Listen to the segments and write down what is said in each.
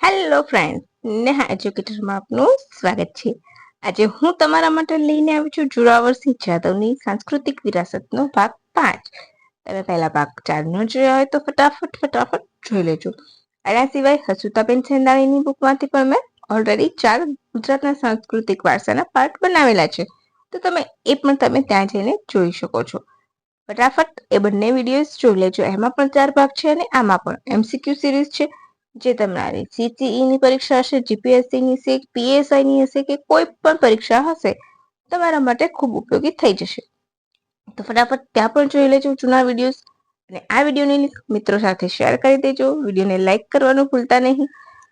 Hello friends, Neha એજ્યુકેટરમાં આપનું સ્વાગત છે. આજે હું તમારા માટે લઈને આવી છું જોરાવરસિંહ જાદવની સાંસ્કૃતિક વિરાસતનો ભાગ 5. તમે પહેલા ભાગ 4 ન જોયા હોય તો ફટાફટ જોઈ લેજો. આના સિવાય હસુતાબેન સેંદાણીની બુકમાંથી પણ મેં ઓલરેડી 4 ગુજરાતના સાંસ્કૃતિક વારસાના પાર્ટ બનાવેલા છે, તો તમે ત્યાં જઈને જોઈ શકો છો. ફટાફટ એ બંને વિડીયોઝ જોઈ લેજો. એમાં પણ 4 ભાગ છે અને આમાં પણ MCQ સિરીઝ છે, જે તમારી CCE ની પરીક્ષા હશે, GPSC ની હશે, PSI ની હશે કે કોઈ પણ પરીક્ષા હશે, તમારા માટે ખૂબ ઉપયોગી થઈ જશે. તો ફટાફટ ત્યાં પણ જોઈ લેજો જૂના વિડીયોઝ, અને આ વિડીયોની લિંક મિત્રો સાથે શેર કરી દેજો. વિડીયોને લાઈક કરવાનું ભૂલતા નહીં.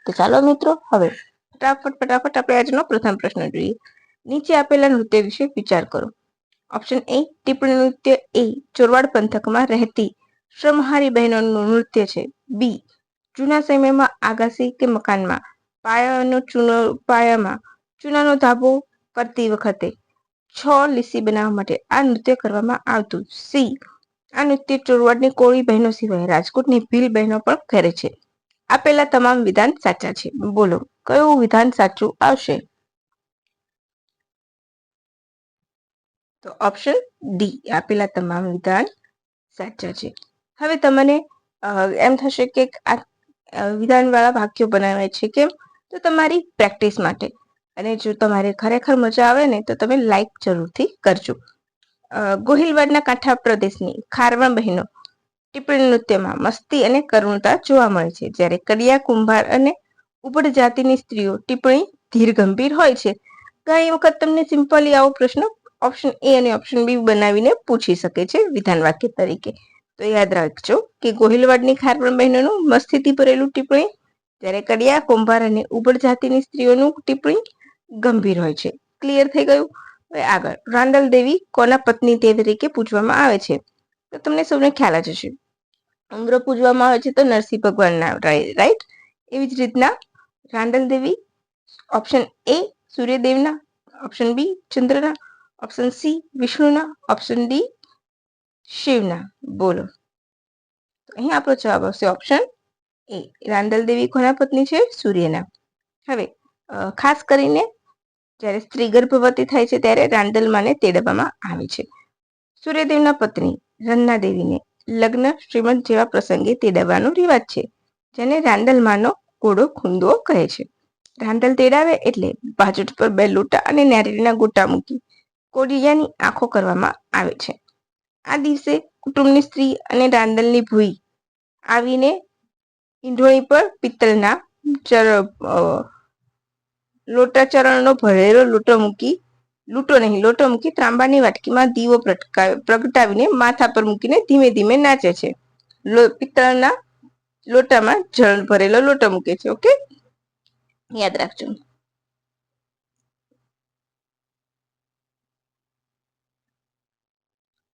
તો ચાલો મિત્રો, હવે ફટાફટ આપણે આજનો પ્રથમ પ્રશ્ન જોઈએ. નીચે આપેલા નૃત્ય વિશે વિચાર કરો. ઓપ્શન એ, ટીપણી નૃત્ય એ ચોરવાડ પંથકમાં રહેતી શ્રમહારી બહેનોનું નૃત્ય છે. બી, જૂના સમયમાં આગાસી કે મકાનમાં પાયામાં ચૂનાનો ધાબો કરતી વખતે 6 લીસી બનાવવા માટે આ નૃત્ય કરવામાં આવતું. સી, આ નૃત્ય ચોરવાડની કોળી બહેનો સિવાય રાજકોટની ભીલ બહેનો પણ કરે છે. આપેલા તમામ વિધાન સાચા છે. બોલો, કયું વિધાન સાચું આવશે? તો ઓપ્શન ડી, આપેલા તમામ વિધાન સાચા છે. હવે તમને એમ થશે કે આ વિધાનવાળા વાક્યો બનાવ્યા છે કેમ? તો તમારી પ્રેક્ટિસ માટે. અને જો તમારે ખરેખર મજા આવે ને તો તમે લાઈક જરૂરથી કરજો. ગોહિલવાડના કાંઠા પ્રદેશની ખારવા બહેનો ટીપણી નૃત્યમાં મસ્તી અને કરુણતા જોવા મળે છે, જ્યારે કડિયા કુંભાર અને ઉપડ જાતિની સ્ત્રીઓ ટિપ્પણી ધીર ગંભીર હોય છે. ઘણી વખત તમને સિમ્પલી આવો પ્રશ્ન ઓપ્શન એ અને ઓપ્શન બી બનાવીને પૂછી શકે છે વિધાન વાક્ય તરીકે. તો યાદ રાખજો કે ગોહિલવાડની ખારવા બહેનોનું મસ્તીથી ભરેલું ટિપ્પણી, ત્યારે કડિયા કુંભાર અને ઉપડ જાતિની સ્ત્રીઓનું ટિપ્પણી ગંભીર હોય છે. ક્લિયર થઈ ગયું? હવે આગળ, રાંદલ દેવી કોના પત્ની તે તરીકે પૂછવામાં આવે છે? તો તમને સૌને ખ્યાલ જ હશે. ઉંગ્ર પૂજવામાં આવે છે તો નરસિંહ ભગવાનના, રાઈટ? એવી જ રીતના રાંદલ દેવી ઓપ્શન એ સૂર્યદેવના, ઓપ્શન બી ચંદ્રના, ઓપ્શન સી વિષ્ણુના, ઓપ્શન ડી શિવના. બોલો, અહીં આપણો જવાબ આવશે ઓપ્શન એ. રાંદલ દેવી કોના પત્ની છે? સૂર્યના. હવે ખાસ કરીને જ્યારે સ્ત્રી ગર્ભવતી થાય છે ત્યારે રાંદલમાને તેડવામાં આવે છે. સૂર્યદેવના પત્ની રન્ના દેવીને લગ્ન, શ્રીમંત જેવા પ્રસંગે તેડવવાનો રિવાજ છે, જેને રાંદલમાનો ઘોડો ખૂંદવો કહે છે. રાંદલ તેડાવે એટલે બાજટ પર 2 લોટા અને નારિયેળના ગોટા મૂકી કોડિયાની આંખો કરવામાં આવે છે. આ દિવસે કુટુંબની સ્ત્રી અને રાંદલની ભૂઈ આવીને ઈંઢોણી પર પિત્તળના લોટા ચરણનો ભરેલો લોટો મૂકી ત્રાંબાની વાટકીમાં દીવો પ્રગટાવીને માથા પર મૂકીને ધીમે ધીમે નાચે છે. પિત્તળના લોટામાં જળ ભરેલો લોટો મૂકે છે. ઓકે, યાદ રાખજો.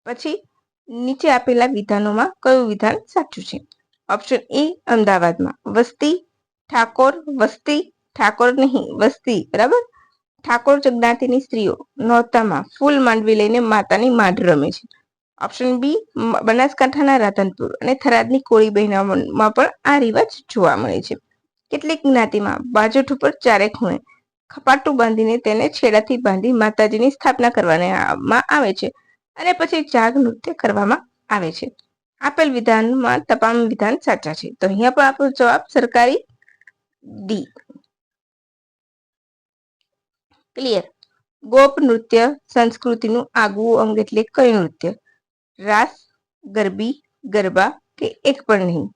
પછી નીચે આપેલા વિધાનોમાં કયું વિધાન સાચું છે? ઓપ્શન એ, અમદાવાદમાં વસ્તી ઠાકોર નહીં, વસ્તી, બરાબર. ઠાકોર જ્ઞાતિની સ્ત્રીઓ નોરતામાં ફૂલ માંડવી લઈને માતાની માંડ રમે છે. ઓપ્શન બી, બનાસકાંઠાના રાધનપુર અને થરાદની કોળી બહેનોમાં પણ આ રિવાજ જોવા મળે છે. કેટલીક જ્ઞાતિમાં બાજોઠ ઉપર 4 ખૂણે ખપાટું બાંધીને તેને છેડાથી બાંધી માતાજીની સ્થાપના કરવામાં આવે છે અને પછી જાગ નૃત્ય કરવામાં આવે છે. આપેલ વિધાનમાં તમામ વિધાન સાચા છે. તો અહીંયા પણ આપણો જવાબ સરકારી ડી. ક્લિયર? ગોપ નૃત્ય સંસ્કૃતિનું આગવું અંગ એટલે કયું નૃત્ય? રાસ, ગરબી, ગરબા કે એક પણ નહીં?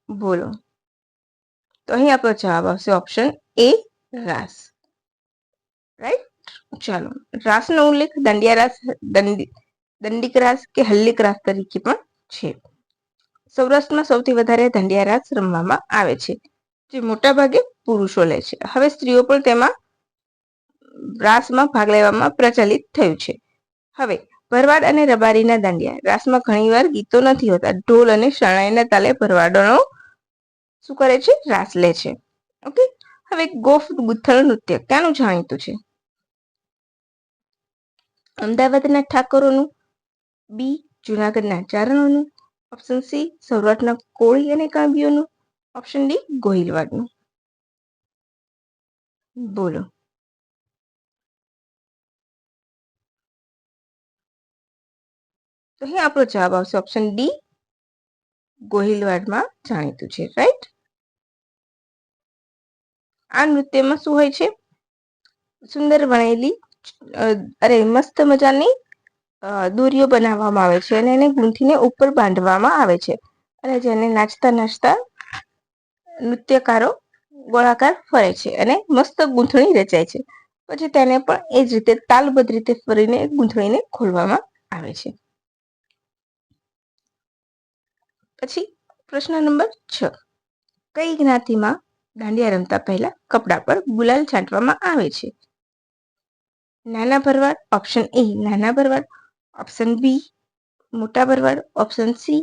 બોલો, તો અહીં આપણો જવાબ આવશે ઓપ્શન એ, રાસ. રાઈટ? ચાલો, રાસનો ઉલ્લેખ દાંડિયા રાસ, દંડિક રાસ કે હલ્લીક રાસ તરીકે પણ છે. સૌરાષ્ટ્રમાં સૌથી વધારે દાંડિયા રાસ રમવામાં આવે છે, જે મોટા ભાગે પુરુષો લે છે. હવે સ્ત્રીઓ પણ તેમાં રાસમાં ભાગ લેવામાં પ્રચલિત થયું છે. હવે ભરવાડ અને રબારીના દાંડિયા રાસમાં ઘણીવાર ગીતો નથી હોતા, ઢોલ અને શરણાઈના તાલે ભરવાડોનો શું કરે છે? રાસ લે છે. ઓકે, હવે ગોફ ગુથણ નૃત્ય ક્યાંનું જાણીતું છે? અમદાવાદના ઠાકોરોનું, બી જુનાગઢના ચારણોનું, ઓપ્શન સી સૌરાષ્ટ્રના કોળી અને કાંબીઓનું, ઓપ્શન ડી ગોહિલવાડનું. બોલો. તો અહીં આપણો જવાબ આવશે ઓપ્શન ડી, ગોહિલવાડમાં જાણીતું છે, રાઈટ. આ નૃત્યમાં શું હોય છે? સુંદર બનેલી મસ્ત મજાની દોરીઓ બનાવવામાં આવે છે અને એને ગૂંથીને ઉપર બાંધવામાં આવે છે અને જેને નાચતા નાચતા નૃત્યકારો ગોળાકાર ફરે છે અને મસ્ત ગૂંથણી રચાય છે. પછી તેને પણ એ જ રીતે તાલબદ્ધ રીતે ફરીને ગૂંથણીને ખોલવામાં આવે છે. પછી પ્રશ્ન નંબર 6. કઈ જ્ઞાતિમાં દાંડિયા રમતા પહેલા કપડા પર ગુલાલ છાંટવામાં આવે છે? નાના ભરવાડ, ઓપ્શન એ નાના ભરવાડ, ઓપ્શન બી મોટા ભરવાડ, ઓપ્શન સી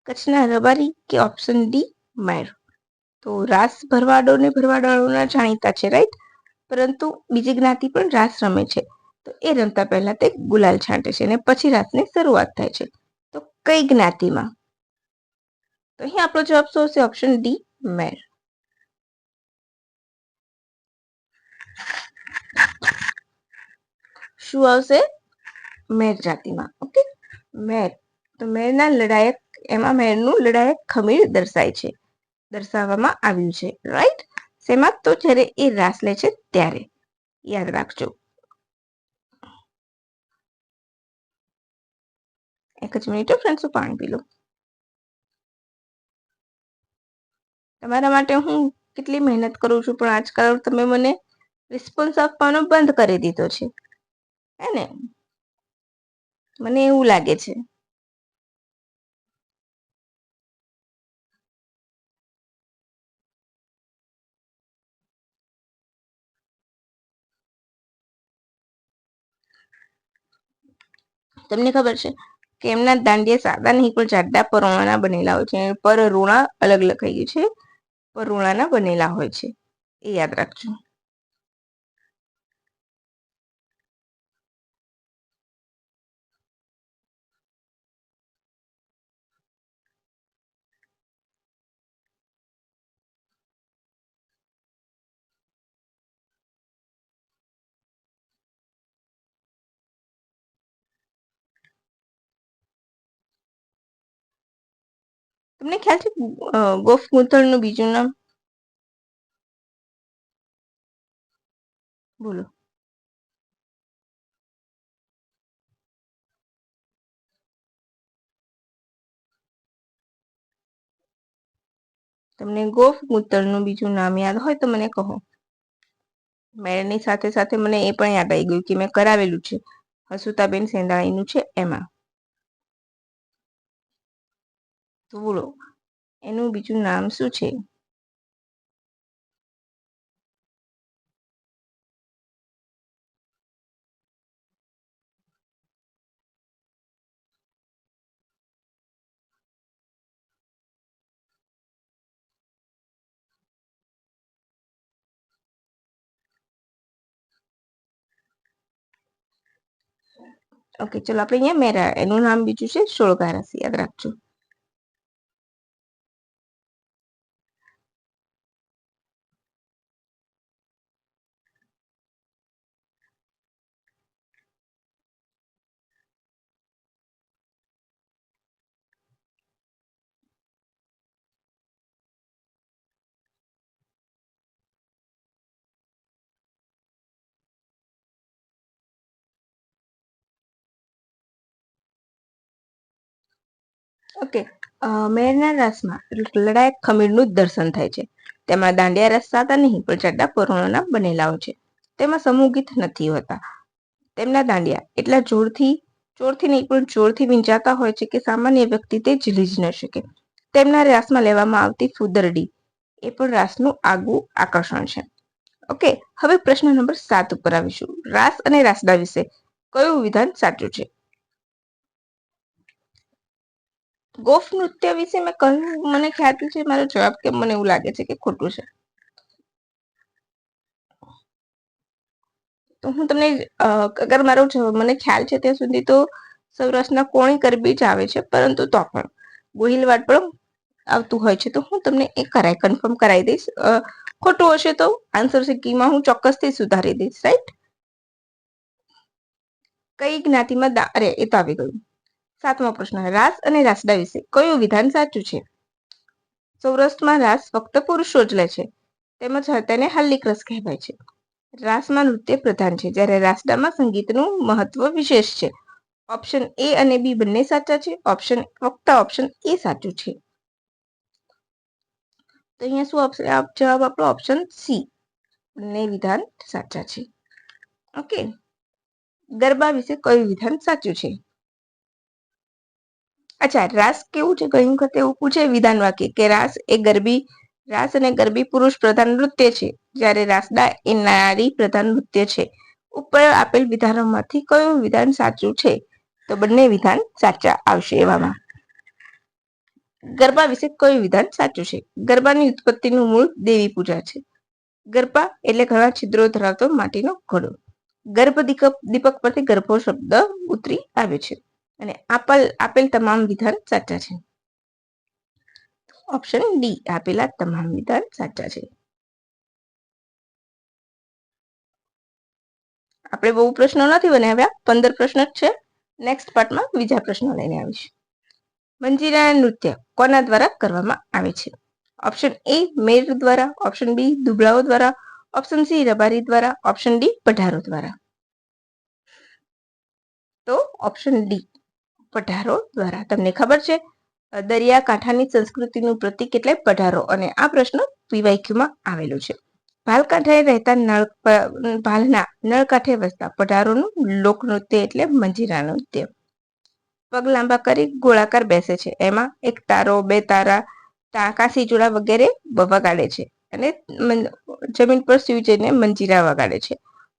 કચ્છના રબારી કે ઓપ્શન ડી મેર. તો રાસ ભરવાડોને ભરવાડોના જાણીતા છે, રાઈટ. પરંતુ બીજી જ્ઞાતિ પણ રાસ રમે છે. તો એ રમતા પહેલા તે ગુલાલ છાંટે છે અને પછી રાસની શરૂઆત થાય છે. તો કઈ જ્ઞાતિમાં? તો અહીં આપણો જવાબ શું હશે? ઓપ્શન ડી મેર. શું આવશે? મેર જાતિમાં. ઓકે, મેર. તો મેરના લડાયક મેરનું લડાયક ખમીર દર્શાવવામાં આવ્યું છે, રાઈટ. શેમાં? તો જ્યારે એ રાસ લે છે ત્યારે. યાદ રાખજો. એક જ મિનિટ ફ્રેન્ડ્સ, હું પાણી પી લઉં. તમારા માટે હું કેટલી મહેનત કરું છું, પણ આજકાલ તમે મને રિસ્પોન્સ આપવાનો બંધ કરી દીધો છે, હે ને? મને એવું લાગે છે. તમને ખબર છે કે એમના દાંડિયા સાદા નહીં પણ જાડા પરોણાના બનેલા હોય છે. પર રૂણા અલગ લખાઈ ગયું છે, પરોણાના બનેલા હોય છે, એ યાદ રાખજો. તમને ખ્યાલ છે ગોફ ગૂંથણનું બીજું નામ? બોલો. તમને ગોફ ગૂંથણનું બીજું નામ યાદ હોય તો મને કહો. મેળની સાથે સાથે મને એ પણ યાદ આવી ગયું કે મેં કરાવેલું છે, હસુતાબેન સેંધાણીનું છે એમાં. તો બોલો, એનું બીજું નામ શું છે? ઓકે, ચલો આપણે અહીંયા મેરા, એનું નામ બીજું છે શોળગારસ, યાદ રાખજો. ઓકે, મેરના રસમાં લડાયક ખમીરનું જ દર્શન થાય છે. તેમાં દાંડિયા રસ સાદા નહીં પણ જાડા પરોણાના બનેલા હોય છે. તેમાં સમૂહ ગીત નથી હોતા. તેમના દાંડિયા એટલા જોરથી નહીં પણ જોરથી વિંચાતા હોય છે કે સામાન્ય વ્યક્તિ તે ઝીલી જ ન શકે. તેમના રાસમાં લેવામાં આવતી ફુદરડી એ પણ રાસનું આગવું આકર્ષણ છે. ઓકે, હવે પ્રશ્ન નંબર 7 ઉપર આવીશું. રાસ અને રાસડા વિશે કયું વિધાન સાચું છે? ગોફ નૃત્ય વિશે મેં કહ્યું, મને ખ્યાલ છે. મારો જવાબ કેમ મને એવું લાગે છે કે ખોટું છે? તો હું તમને અગર મને ખ્યાલ છે ત્યાં સુધી તો સૌરાષ્ટ્રના કોણી કરબી જ આવે છે, પરંતુ તો પણ ગોહિલવાડ પણ આવતું હોય છે. તો હું તમને એ કન્ફર્મ કરાવી દઈશ. ખોટું હશે તો આન્સર કીમાં હું ચોક્કસથી સુધારી દઈશ, રાઈટ. કઈ જ્ઞાતિમાં અરે એ તો આવી ગયું. 7મો પ્રશ્ન, રાસ અને રાસડા વિશે કયું વિધાન સાચું છે? સૌરાષ્ટ્રમાં રાસ ફક્ત પુરુષો જ લે છે, તેમજ તેને હલ્લીક રસ કહેવાય છે. રાસમાં નૃત્ય પ્રધાન છે, જ્યારે રાસડામાં સંગીતનું મહત્વ વિશેષ છે. ઓપ્શન એ અને બી બંને સાચા છે. ફક્ત ઓપ્શન એ સાચું છે. તો અહીંયા શું જવાબ આપણો ઓપ્શન સી, બંને વિધાન સાચા છે. ઓકે. ગરબા વિશે કયું વિધાન સાચું છે? અચ્છા, રાસ કેવું છે? કઈ વખતે એવું પૂછે વિધાન વાક્ય કે રાસ અને ગરબી પુરુષ પ્રધાન નૃત્ય છે, જ્યારે રાસડા એ નારી પ્રધાન નૃત્ય છે. ઉપર આપેલ વિધાનોમાંથી કયું વિધાન સાચું છે? તો બંને વિધાન સાચા આવશે એવામાં. ગરબા વિશે કયું વિધાન સાચું છે? ગરબાની ઉત્પત્તિનું મૂળ દેવી પૂજા છે. ગરબા એટલે ઘણા છિદ્રો ધરાવતો માટીનો ઘડો. ગર્ભ દીપક પરથી ગર્ભો શબ્દ ઉતરી આવે છે. અને આપેલ તમામ વિધાન સાચા છે. ઓપ્શન ડી, આપેલા તમામ વિધાન સાચા છે. આપણે બહુ પ્રશ્નો નથી બનાવ્યા, 15 પ્રશ્ન જ છે. નેક્સ્ટ પાર્ટમાં બીજા પ્રશ્નો લઈને આવીશ. મંજીરા નૃત્ય કોના દ્વારા કરવામાં આવે છે? ઓપ્શન એ મેર દ્વારા, ઓપ્શન બી દુબળાઓ દ્વારા, ઓપ્શન સી રબારી દ્વારા, ઓપ્શન ડી પઢારો દ્વારા. તો ઓપ્શન ડી પઢારો દ્વારા. તમને ખબર છે દરિયાકાંઠાની સંસ્કૃતિનું પ્રતીક એટલે પઢારો, અને આ પ્રશ્ન પીવાયક્યુમાં આવેલો છે. ભાલકાંઠે રહેતા ભાલના નળકાંઠે વસતા પઢારોનું લોકનૃત્ય એટલે મંજીરા નૃત્ય. પગ લાંબા કરી ગોળાકાર બેસે છે, એમાં એક તારો, બે તારા, કાસી જોડા વગેરે વગાડે છે, અને જમીન પર સૂઈ જઈને મંજીરા વગાડે છે.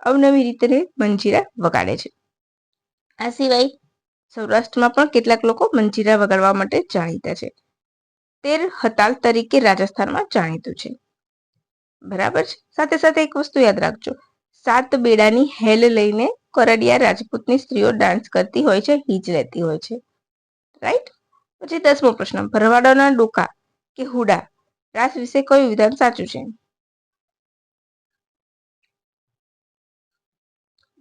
અવનવી રીતે મંજીરા વગાડે છે. આ સિવાય સૌરાષ્ટ્રમાં પણ કેટલાક લોકો મંજીરા વગાડવા માટે જાણીતા છે. તેર હતાલ તરીકે રાજસ્થાનમાં જાણીતું છે. બરાબર છે. સાથે સાથે એક વસ્તુ યાદ રાખજો, 7 બેડાની હેલ લઈને કરડિયા રાજપૂતની સ્ત્રીઓ ડાન્સ કરતી હોય છે, હીજ લેતી હોય છે, રાઈટ. પછી 10મો પ્રશ્ન, ભરવાડોના ડોકા કે હુડા રાસ વિશે કયું વિધાન સાચું છે?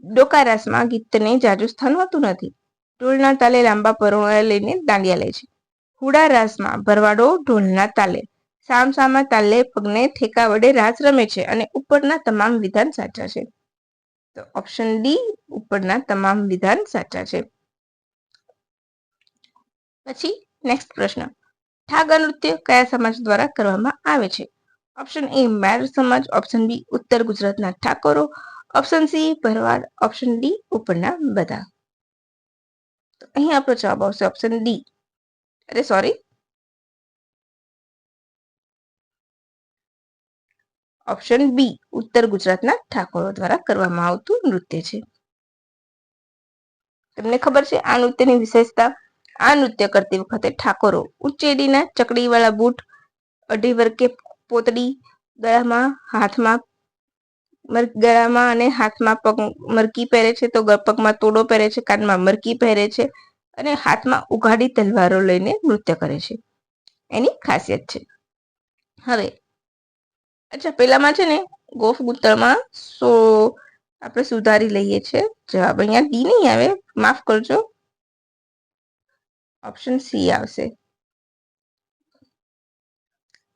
ડોકા રાસમાં ગીતને જાજુ સ્થાન હોતું નથી. ઢોલના તાલે લાંબા પરોણા લઈને દાંડિયા લે છે. હુડા રાસમાં ભરવાડો ઢોલના તાલે સામસામા તાલે પગને ઠેકા વડે રાસ રમે છે, અને ઉપરના તમામ વિધાન સાચા છે. તો ઓપ્શન ડી, ઉપરના તમામ વિધાન સાચા છે. પછી નેક્સ્ટ પ્રશ્ન, ઠાગા નૃત્ય કયા સમાજ દ્વારા કરવામાં આવે છે? ઓપ્શન એ મેર સમાજ, ઓપ્શન બી ઉત્તર ગુજરાતના ઠાકોરો, ઓપ્શન સી ભરવાડ, ઓપ્શન ડી ઉપરના બધા. તો અહીં આપણો જવાબ આવશે ઓપ્શન ડી. ઓપ્શન બી, ઉત્તર ગુજરાતના ઠાકોરો દ્વારા કરવામાં આવતું નૃત્ય છે. તમને ખબર છે આ નૃત્યની વિશેષતા? આ નૃત્ય કરતી વખતે ઠાકોરો ઉચ્ચેડીના ચકડીવાળા બૂટ, અઢી વર્કે પોતડી, ગળામાં અને હાથમાં મરકી પહેરે છે, તો પગમાં તોડો પહેરે છે, કાનમાં મરકી પહેરે છે, અને હાથમાં ઉઘાડી તલવારો લઈને નૃત્ય કરે છે. એની ખાસિયત છે. હવે અચ્છા, પેલામાં છે ને ગોફ ગુતળમાં આપણે સુધારી લઈએ છીએ જવાબ. અહીંયા ડી નહીં આવે, માફ કરજો, ઓપ્શન સી આવશે.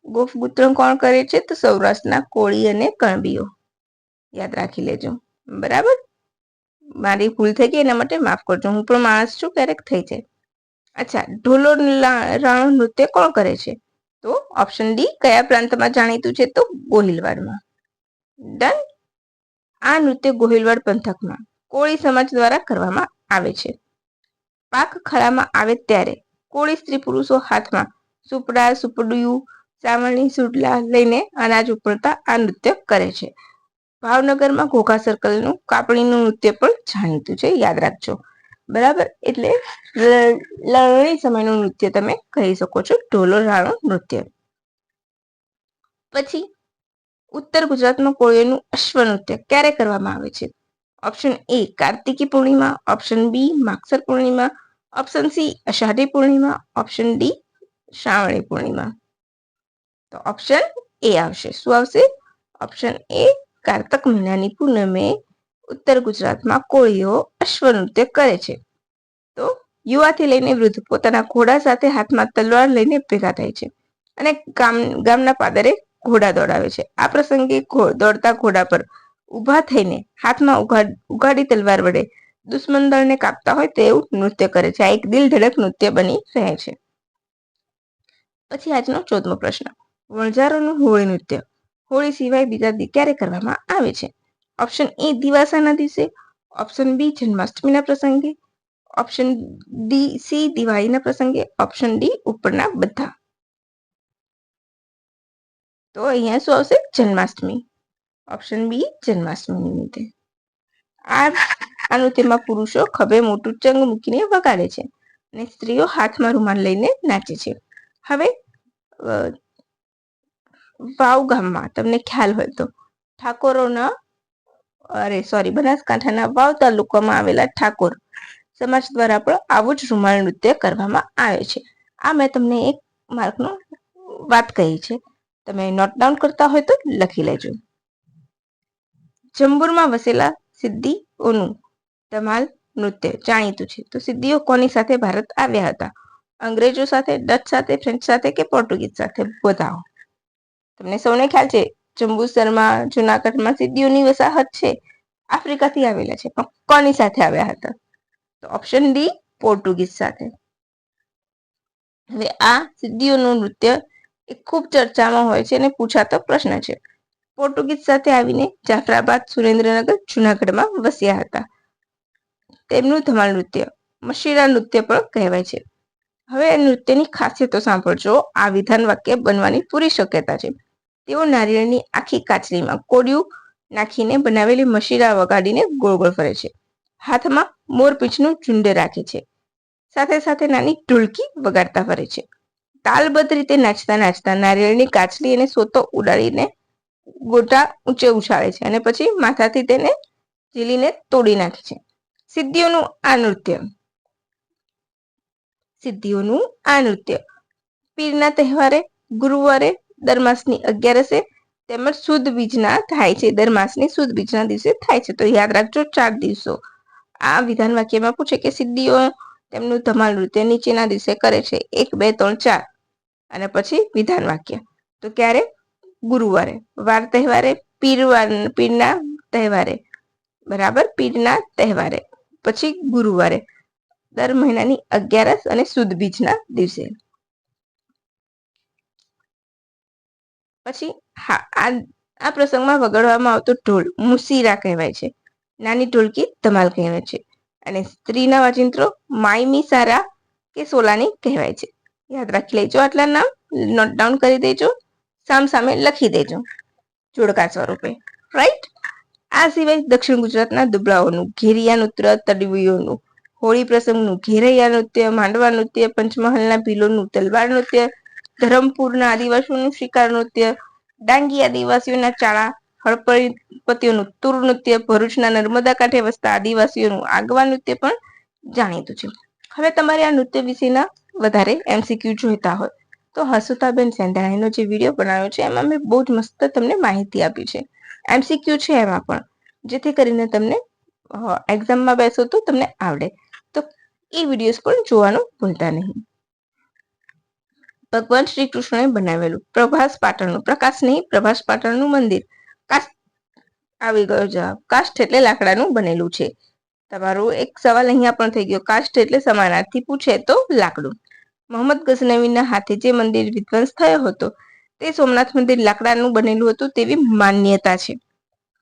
ગોફ ગુત્રણ કોણ કરે છે? તો સૌરાષ્ટ્રના કોળી અને કણબીઓ. યાદ રાખી લેજો, બરાબર. મારી ભૂલ થઈ ગઈ, એના માટે માફ કરજો. હું પણ માણસ છું, ક્યારેક થઈ જાય. અચ્છા, ઢોલો રાણો નૃત્ય કોણ કરે છે? તો ઓપ્શન ડી, કયા પ્રાંતમાં જાણીતું છે? તો ગોહિલવાડમાં. ડન. આ નૃત્ય ગોહિલવાડ પંથકમાં કોળી સમાજ દ્વારા કરવામાં આવે છે. પાક ખળામાં આવે ત્યારે કોળી સ્ત્રી પુરુષો હાથમાં સુપડા, સુપડિયું, સાવરણી, સુડલા લઈને અનાજ ઉપડતા આ નૃત્ય કરે છે. ભાવનગરમાં ઘોઘા સર્કલનું કાપણીનું નૃત્ય પણ જાણીતું છે, યાદ રાખજો, બરાબર. એટલે લણણી સમયનું નૃત્ય તમે કહી શકો છો, ઢોલો રાણો નૃત્ય. પછી ઉત્તર ગુજરાતમાં કોળીઓનું અશ્વ નૃત્ય ક્યારે કરવામાં આવે છે? Option A Kartiki Purnima, option B Magasar Purnima, option C Ashadhi Purnima, option D Shravani Purnima. તો ઓપ્શન એ આવશે. શું આવશે? ઓપ્શન એ કારતક મહિનાની પૂનમે ઉત્તર ગુજરાતમાં કોળીઓ અશ્વ નૃત્ય કરે છે. તો યુવાથી લઈને વૃદ્ધ પોતાના ઘોડા સાથે હાથમાં તલવાર લઈને ભેગા થાય છે અને ગામના પાદરે ઘોડા દોડાવે છે. આ પ્રસંગે દોડતા ઘોડા પર ઉભા થઈને હાથમાં ઉગાડી તલવાર વડે દુશ્મન દળને કાપતા હોય તેવું નૃત્ય કરે છે. આ એક દિલ ધડક નૃત્ય બની રહે છે. પછી આજનો 14મો પ્રશ્ન. વણઝારોનું હોળી નૃત્ય હોળી સિવાય બીજા ક્યારે કરવામાં આવે છે? ઓપ્શન એ દિવાસાના દિવસે, ઓપ્શન બી જન્માષ્ટમીના પ્રસંગે, ઓપ્શન સી દિવાળીના પ્રસંગે, ઓપ્શન ડી ઉપરના બધા. તો અહીંયા શું આવશે? જન્માષ્ટમી. ઓપ્શન બી જન્માષ્ટમી નિમિત્તે. આ નૃત્યમાં પુરુષો ખભે મોટું ચંગ મૂકીને વગાડે છે અને સ્ત્રીઓ હાથમાં રૂમાલ લઈને નાચે છે. હવે વાવ ગામમાં તમને ખ્યાલ હોય તો બનાસકાંઠાના વાવ તાલુકામાં આવેલા ઠાકોર સમાજ દ્વારા પણ આવું જ રૂમાલ નૃત્ય કરવામાં આવે છે. આ મેં તમને એક માર્કનો વાત કહી છે. તમે નોટ ડાઉન કરતા હોય તો લખી લેજો. જંબુરમાં વસેલા સિદ્દીઓનું ધમાલ નૃત્ય જાણીતું છે. તો સિદ્દીઓ કોની સાથે ભારત આવ્યા હતા? અંગ્રેજો સાથે, ડચ સાથે, ફ્રેન્ચ સાથે કે પોર્ટુગીઝ સાથે? બતાવો. તમને સૌને ખ્યાલ છે જંબુસરમાં જુનાગઢમાં સિદ્દીઓની વસાહત છે. આફ્રિકાથી આવેલા છે, પણ કોની સાથે આવ્યા હતા? તો ઓપ્શન ડી પોર્ટુગીઝ સાથે. હવે આ સિદ્દીઓનું નૃત્ય એ ખૂબ ચર્ચામાં હોય છે અને પૂછાતો પ્રશ્ન છે. પોર્ટુગીઝ સાથે આવીને જાફરાબાદ, સુરેન્દ્રનગર, જુનાગઢમાં વસ્યા હતા. તેમનું ધમાલ નૃત્ય મશીરા નૃત્ય પણ કહેવાય છે. હવે આ નૃત્યની ખાસિયતો સાંભળજો. આ વિધાન વાક્ય બનવાની પૂરી શક્યતા છે. તેઓ નારિયેળની આખી કાચલીમાં કોડિયું નાખીને બનાવેલી મશીરા વગાડીને ગોળ ગોળ ફરે છે. હાથમાં મોરપીંછનું ઝુંડ રાખે છે. સાથે સાથે નાની ઢોલકી વગાડતા ફરે છે. તાલબદ્ધ રીતે નાચતા નાચતા નારિયેળની કાચલી અને સોતો ઉડાડીને ગોટા ઊંચે ઉછાળે છે અને પછી માથાથી તેને ઝીલીને તોડી નાખે છે. સિદ્દીઓનું આ નૃત્ય પીરના તહેવારે, ગુરુવારે, દર માસની 11 તેમજ સુદ બીજના થાય છે. દર માસની સુદ બીજના દિવસે થાય છે. તો યાદ રાખજો 4 દિવસો. આ વિધાન વાક્યમાં પૂછે કે સિદ્દીઓ તેમનું ધમાલ નૃત્ય નીચેના દિવસે કરે છે. 1, 2, 3, 4 અને પછી વિધાન વાક્ય. તો ક્યારે? ગુરુવારે. વાર તહેવારે, પીરના તહેવારે, બરાબર, પીરના તહેવારે. પછી ગુરુવારે, દર મહિનાની 11 અને સુદ બીજના દિવસે. પછી આ પ્રસંગમાં વગાડવામાં આવતો ઢોલ મુસીરા કહેવાય છે. નાની ઢોલકી ધમાલ કહેવાય છે અને સ્ત્રીના વાજિંત્રો માયમી સારા કે સોલાની કહેવાય છે. યાદ રાખી લેજો. આટલા નામ નોટ ડાઉન કરી દેજો, સામે લખી દેજો જોડકા સ્વરૂપે. રાઈટ. આ સિવાય દક્ષિણ ગુજરાતના દુબળાઓનું ઘેરિયા નૃત્ય, તડવીઓનું હોળી પ્રસંગનું ઘેરૈયા નૃત્ય, માંડવા નૃત્ય, પંચમહાલના ભીલોનું તલવાર નૃત્ય, ધરમપુરના આદિવાસીઓનું શિકાર નૃત્ય, ડાંગી આદિવાસીઓના ચાળા, હળપતિઓનું તુર નૃત્ય, ભરૂચના નર્મદા કાંઠે વસતા આદિવાસીઓનું આગવા નૃત્ય પણ જાણીતું છે. હવે તમારે આ નૃત્ય વિશેના વધારે MCQ જોઈતા હોય તો હસુતાબેન સેંધાણીનો જે વિડીયો બનાવ્યો છે એમાં મેં બહુ જ મસ્ત તમને માહિતી આપી છે. MCQ છે એમાં પણ, જેથી કરીને તમને એક્ઝામમાં બેસો તો તમને આવડે. તો એ વિડીયોઝ પણ જોવાનું ભૂલતા નહીં. ભગવાન શ્રી કૃષ્ણએ બનાવેલું પ્રભાસ પાટણનું મંદિર આવી ગયો જવાબ. કાષ્ઠ એટલે લાકડાનું બનેલું છે. તમારો એક સવાલ અહીંયા પણ થઈ ગયો. કાષ્ઠ એટલે સમાનાર્થી પૂછે તો લાકડું. મોહમ્મદ ગઝનવીના હાથે જે મંદિર વિધ્વંસ થયો હતો તે સોમનાથ મંદિર લાકડાનું બનેલું હતું તેવી માન્યતા છે,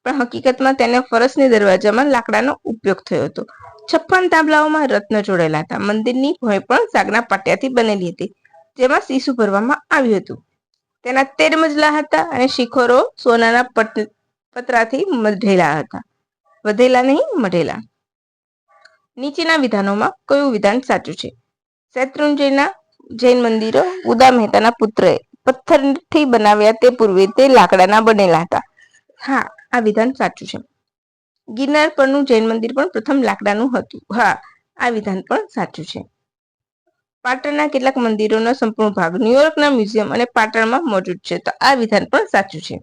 પણ હકીકતમાં તેના ફરસની દરવાજામાં લાકડાનો ઉપયોગ થયો હતો. 56 તાંબલાઓમાં રત્ન જોડેલા હતા. મંદિરની ભોંય પણ સાગના પાટિયાથી બનેલી હતી, જેમાં સીસું ભરવામાં આવ્યું હતું. તેના 13 મજલા હતા અને શિખરો સોનાના પતરાથી મઢેલા હતા. વધેલા નહીં, મઢેલા. નીચેના વિધાનોમાં કયું વિધાન સાચું છે? શેત્રુંજયના જૈન મંદિરો ઉદા મહેતાના પુત્રએ પથ્થરથી બનાવ્યા તે પૂર્વે તે લાકડાના બનેલા હતા. હા, આ વિધાન સાચું છે. ગિરનાર પરનું જૈન મંદિર પણ પ્રથમ લાકડાનું હતું. હા, આ વિધાન પણ સાચું છે. પાટણના કેટલાક મંદિરોનો સંપૂર્ણ ભાગ ન્યુયોર્કના મ્યુઝિયમ અને પાટણમાં મોજૂદ છે. તો આ વિધાન પણ સાચું છે.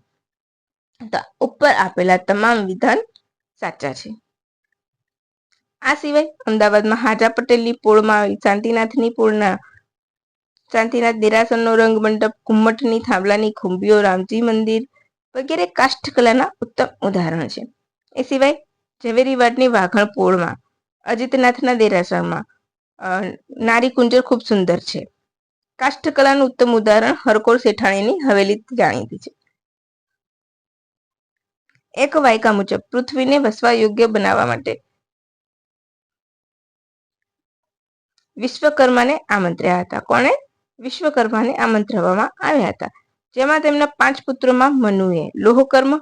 તો ઉપર આપેલા તમામ વિધાન સાચા છે. આ સિવાય અમદાવાદમાં હાજા પટેલની પોળમાં શાંતિનાથની પોળના શાંતિનાથ દેરાસરનો રંગ મંડપ, ઘુમ્મટની થાંભલાની ખુંબીઓ, રામજી મંદિર વગેરે કાષ્ઠકલાના ઉત્તમ ઉદાહરણ છે. એ સિવાય ઝવેરીવાડની વાઘણ પોળમાં, અજીતનાથના દેરાસરમાં નારી કુંજર ખૂબ સુંદર છે. કાષ્ઠકલાનું ઉત્તમ ઉદાહરણ હરકોળ શેઠાણીની હવેલી જાણીતી છે. એક વાયકા મુજબ પૃથ્વીને વસવા યોગ્ય બનાવવા માટે વિશ્વકર્માને આમંત્ર્યા હતા. કોણે? વિશ્વકર્માને આમંત્રવામાં આવ્યા હતા. જેમાં તેમના 5 પુત્રોમાં મનુએ લોહકર્મ,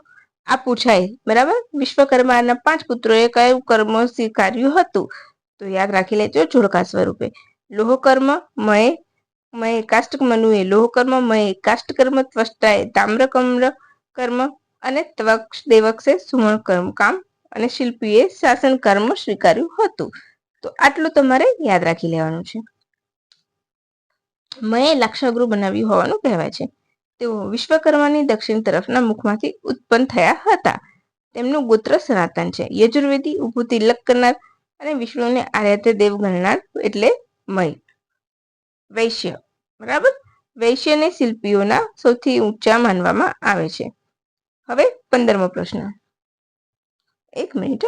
આ પૂછાય બરાબર, વિશ્વકર્માના 5 પુત્રોએ કયું કર્મ સ્વીકાર્યું હતું? તો યાદ રાખી લેજો જોડકા સ્વરૂપે. લોહકર્મ, મયે કાષ્ટક, મનુએ લોહકર્મ, મયે કાષ્ટકર્મ, ત્વષ્ટાએ તામ્રકર્મ કર્મ અને દેવક્ષે સુવર્ણ કર્મ કામ અને શિલ્પીએ શાસન કર્મ સ્વીકાર્યું હતું. તો આટલું તમારે યાદ રાખી લેવાનું છે. મયે લાક્ષાગૃહ બનાવ્યું હોવાનું કહેવાય છે. તેઓ વિશ્વકર્માની દક્ષિણ તરફના મુખમાંથી ઉત્પન્ન થયા હતા. તેમનું ગોત્ર સનાતન છે. યજુર્વેદી ઊભું તિલક કરનાર અને વિષ્ણુને આરાધ્ય દેવ ગણનાર એટલે મય. વૈશ્ય, બરાબર, વૈશ્યને શિલ્પીઓના સૌથી ઊંચા માનવામાં આવે છે. હવે 15મો પ્રશ્ન, 1 મિનિટ,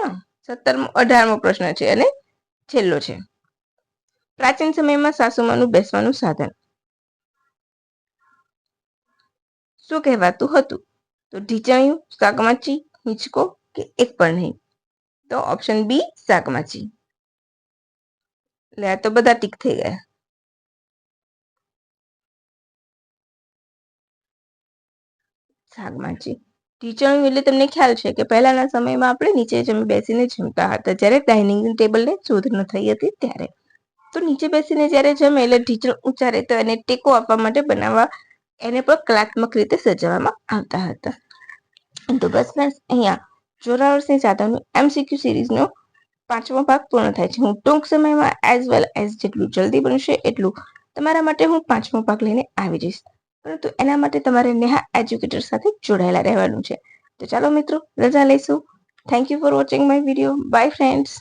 18મો પ્રશ્ન છે અને છેલ્લો છે. પ્રાચીન સમયમાં સાસુમાનું બેસવાનું સાધન શું કહેવાતું હતું? તો ઢીંચણિયું, સાગમાચી, હિંચકો કે એક પણ નહીં? તો ઓપ્શન બી સાગમાચી. એટલે આ તો બધા ટીક થઈ ગયા. સાગમાચી. ઢીંચણિયું એટલે તમને ખ્યાલ છે કે પહેલાના સમયમાં આપણે નીચે બેસીને જમતા હતા, જ્યારે ડાઇનિંગ ટેબલને શોધ ન થઈ હતી ત્યારે. તો નીચે બેસીને જ્યારે જમે એટલે ઢીંચણ ઊંચા રહે તો એને ટેકો આપવા માટે એને પણ કલાત્મક રીતે સજાવવામાં આવતા હતા. તો બસ ફ્રેન્ડ્સ, અહીંયા જોરાવરસિંહ જાદવનું MCQ સિરીઝનો 5મો ભાગ પૂર્ણ થાય છે. હું ટૂંક સમયમાં એઝ વેલ એઝ જેટલું જલ્દી બનશે એટલું તમારા માટે હું 5મો ભાગ લઈને આવી જઈશ. પરંતુ એના માટે તમારે નેહા એજ્યુકેટર સાથે જોડાયેલા રહેવાનું છે. તો ચાલો મિત્રો, રજા લઈશું. Thank you for watching my video. By friends.